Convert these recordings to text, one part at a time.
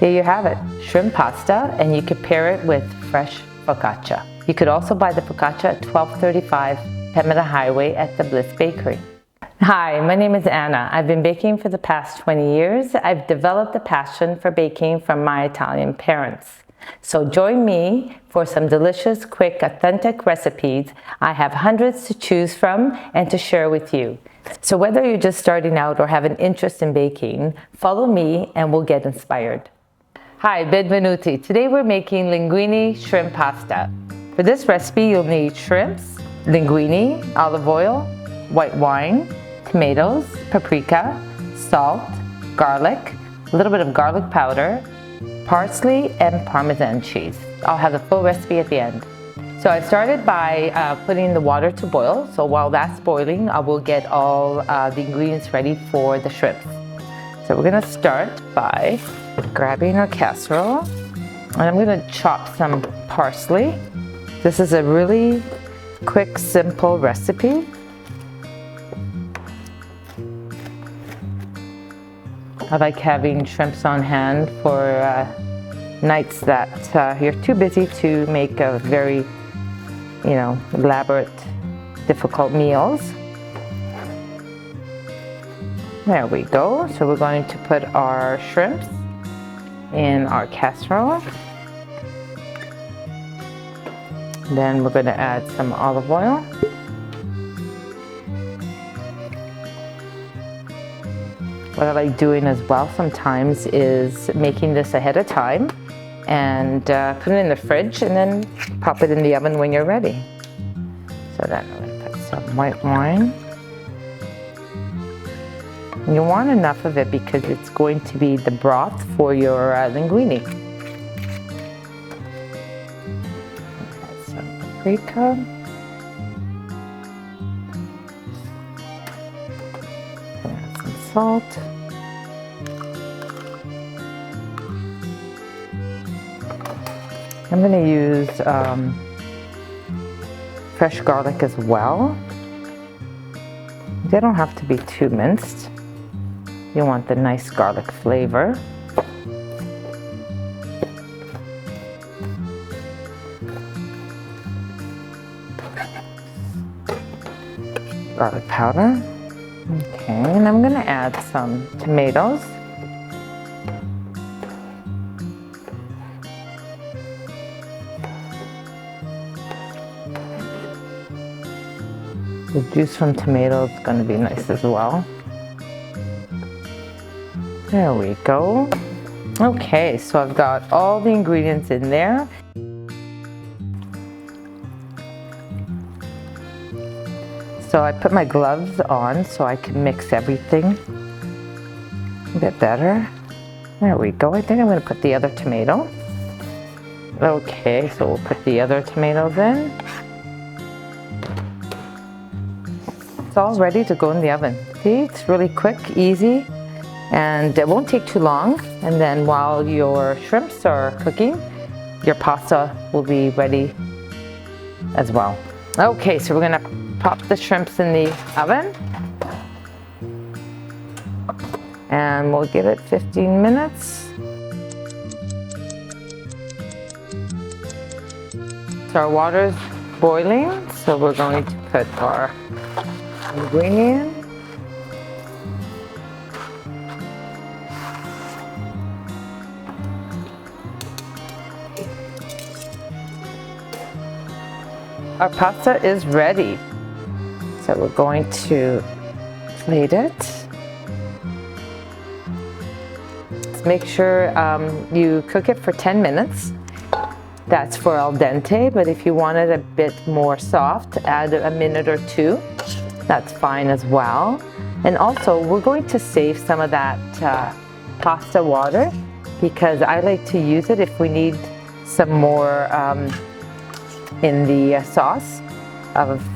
There you have it, shrimp pasta, and you could pair it with fresh focaccia. You could also buy the focaccia at 1235 Pemmican Highway at the Bliss Bakery. Hi, my name is Anna. I've been baking for the past 20 years. I've developed a passion for baking from my Italian parents. So join me for some delicious, quick, authentic recipes. I have hundreds to choose from and to share with you. So whether you're just starting out or have an interest in baking, follow me and we'll get inspired. Hi, benvenuti. Today we're making linguine shrimp pasta. For this recipe, you'll need shrimps, linguine, olive oil, white wine, tomatoes, paprika, salt, garlic, a little bit of garlic powder, parsley, and Parmesan cheese. I'll have the full recipe at the end. So I started by putting the water to boil. So while that's boiling, I will get all the ingredients ready for the shrimps. So we're gonna start by grabbing our casserole, and I'm gonna chop some parsley. This is a really quick, simple recipe. I like having shrimps on hand for nights that you're too busy to make a very, elaborate, difficult meals. There we go. So we're going to put our shrimps in our casserole. Then we're going to add some olive oil. What I like doing as well sometimes is making this ahead of time and put it in the fridge and then pop it in the oven when you're ready. So then I'm going to put some white wine. And you want enough of it because it's going to be the broth for your linguine. Add some paprika. Add some salt. I'm going to use fresh garlic as well. They don't have to be too minced. You want the nice garlic flavor. Garlic powder. Okay, and I'm going to add some tomatoes. The juice from tomatoes is going to be nice as well. There we go. Okay, so I've got all the ingredients in there. So I put my gloves on so I can mix everything a bit better. There we go. I think I'm going to put the other tomato. Okay, so we'll put the other tomatoes in. It's all ready to go in the oven. See, it's really quick, easy, and it won't take too long. And then while your shrimps are cooking, your pasta will be ready as well. Okay, so we're gonna pop the shrimps in the oven. And we'll give it 15 minutes. So our water's boiling, so we're going to put our ingredient. Our pasta is ready. So we're going to plate it. Let's make sure you cook it for 10 minutes. That's for al dente, but if you want it a bit more soft, add a minute or two. That's fine as well. And also, we're going to save some of that pasta water because I like to use it if we need some more in the sauce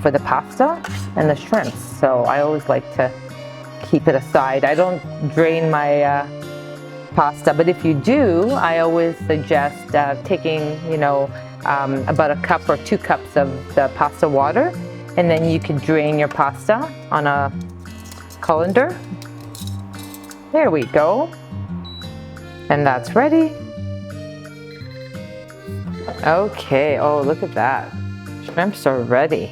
for the pasta and the shrimps. So I always like to keep it aside. I don't drain my pasta, but if you do, I always suggest taking, about a cup or 2 cups of the pasta water, and then you can drain your pasta on a colander. There we go. And that's ready. Okay, oh, look at that. Shrimps are ready.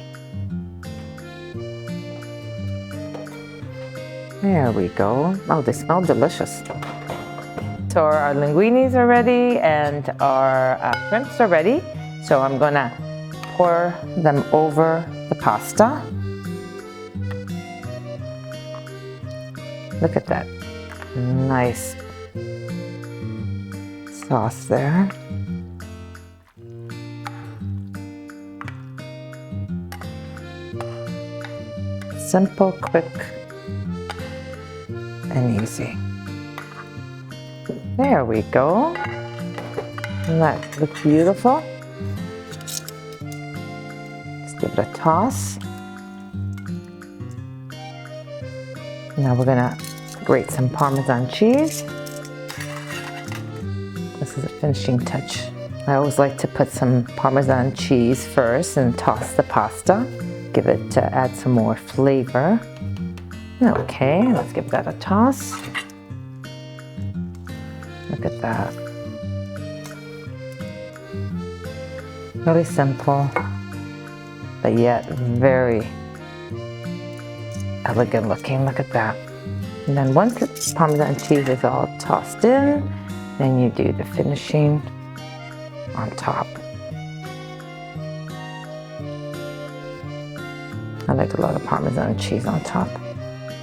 There we go. Oh, they smell delicious. So our linguines are ready and our shrimps are ready. So I'm gonna pour them over the pasta. Look at that. Nice sauce there. Simple, quick, and easy. There we go. And that looks beautiful. Just give it a toss. Now we're gonna grate some Parmesan cheese. This is a finishing touch. I always like to put some Parmesan cheese first and toss the pasta. Give it add some more flavor. Okay, let's give that a toss. Look at that. Really simple, but yet very elegant looking. Look at that. And then once the Parmesan cheese is all tossed in, then you do the finishing on top. I like a lot of Parmesan cheese on top.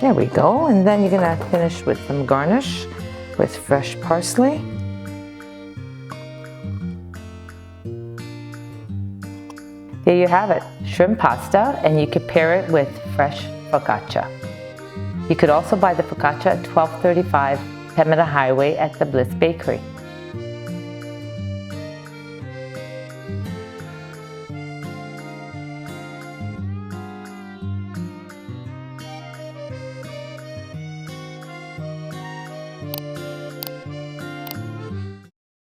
There we go. And then you're gonna finish with some garnish with fresh parsley. There you have it, shrimp pasta, and you could pair it with fresh focaccia. You could also buy the focaccia at 1235 Pemmican Highway at the Bliss Bakery.